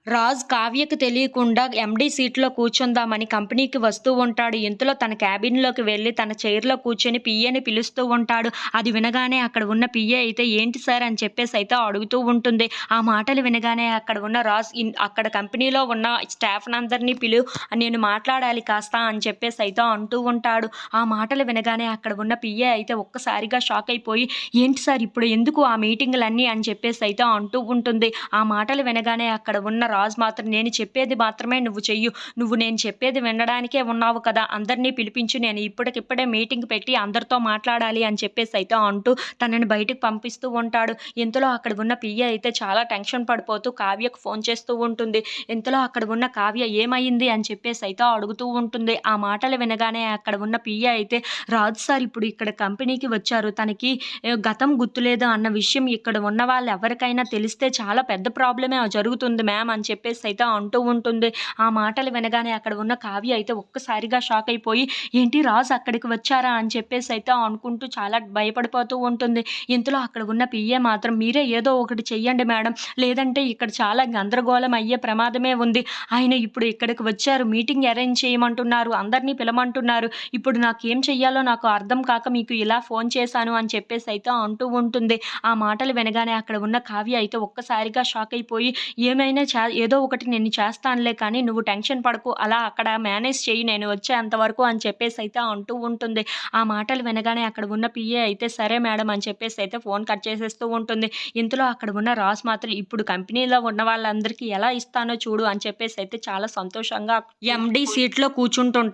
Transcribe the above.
రాజ్ కావ్యకు తెలియకుండా ఎండీ సీట్‌లో కూర్చుందామని కంపెనీకి వస్తూ ఉంటాడు. ఇంతలో తన క్యాబిన్‌లోకి వెళ్లి తన చైర్‌లో కూర్చొని పిఏని పిలుస్తూ ఉంటాడు. అది వినగానే అక్కడ ఉన్న పిఏ అయితే ఏంటి సార్ అని చెప్పేసైతే అడుగుతూ ఉంటుంది. ఆ మాటలు వినగానే అక్కడ ఉన్న రాజ్ అక్కడ కంపెనీలో ఉన్న స్టాఫ్‌నందరిని నేను మాట్లాడాలి కాస్త అని చెప్పేసైతే అంటూ ఉంటాడు. ఆ మాటలు వినగానే అక్కడ ఉన్న పిఏ అయితే ఒక్కసారిగా షాక్ అయిపోయి ఏంటి సార్ ఇప్పుడు ఎందుకు ఆ మీటింగులన్నీ అని చెప్పేసైతే అంటూ ఉంటుంది. ఆ మాటలు వినగానే అక్కడ ఉన్న రాజు మాత్రం నేను చెప్పేది మాత్రమే నువ్వు చెయ్యు. నువ్వు నేను చెప్పేది వినడానికే ఉన్నావు కదా! అందరిని పిలిపించు. నేను ఇప్పటికిప్పుడే మీటింగ్ పెట్టి అందరితో మాట్లాడాలి అని చెప్పేసైతే అంటూ తనని బయటకు పంపిస్తూ ఉంటాడు. ఇంతలో అక్కడ ఉన్న పిఏ అయితే చాలా టెన్షన్ పడిపోతూ కావ్యకు ఫోన్ చేస్తూ ఉంటుంది. ఇంతలో అక్కడ ఉన్న కావ్య ఏమైంది అని చెప్పేసైతే అడుగుతూ ఉంటుంది. ఆ మాటలు వినగానే అక్కడ ఉన్న పిఏ అయితే రాజు సార్ ఇప్పుడు ఇక్కడ కంపెనీకి వచ్చారు. తనకి గతం గుర్తులేదు అన్న విషయం ఇక్కడ ఉన్న వాళ్ళెవరికైనా తెలిస్తే చాలా పెద్ద ప్రాబ్లమే జరుగుతుంది మ్యామ్ అని చెప్పేసైతే అంటూ ఉంటుంది. ఆ మాటలు వినగానే అక్కడ ఉన్న కావ్య అయితే ఒక్కసారిగా షాక్ అయిపోయి ఏంటి రాజు అక్కడికి వచ్చారా అని చెప్పేసైతే అనుకుంటూ చాలా భయపడిపోతూ ఉంటుంది. ఇంతలో అక్కడ ఉన్న పిఏ మాత్రం మీరే ఏదో ఒకటి చెయ్యండి మేడం. లేదంటే ఇక్కడ చాలా గందరగోళం అయ్యే ప్రమాదమే ఉంది. ఆయన ఇప్పుడు ఇక్కడికి వచ్చారు. మీటింగ్ అరేంజ్ చేయమంటున్నారు. అందరిని పిలమంటున్నారు. ఇప్పుడు నాకేం చెయ్యాలో నాకు అర్థం కాక మీకు ఇలా ఫోన్ చేశాను అని చెప్పేసైతే అంటూ ఉంటుంది. ఆ మాటలు వినగానే అక్కడ ఉన్న కావ్య అయితే ఒక్కసారిగా షాక్ అయిపోయి ఏమైనా ఏదో ఒకటి నేను చేస్తానులే కానీ నువ్వు టెన్షన్ పడకు. అలా అక్కడ మేనేజ్ చెయ్యి నేను వచ్చేంత వరకు అని చెప్పేసైతే అంటూ ఉంటుంది. ఆ మాటలు వినగానే అక్కడ ఉన్న పిఏ అయితే సరే మేడం అని చెప్పేసైతే ఫోన్ కట్ చేసేస్తూ ఉంటుంది. ఇంతలో అక్కడ ఉన్న రాస్ మాత్రం ఇప్పుడు కంపెనీలో ఉన్న వాళ్ళందరికీ ఎలా ఇస్తానో చూడు అని చెప్పేసైతే చాలా సంతోషంగా ఎండీ సీట్‌లో కూర్చుంటుంటాడు.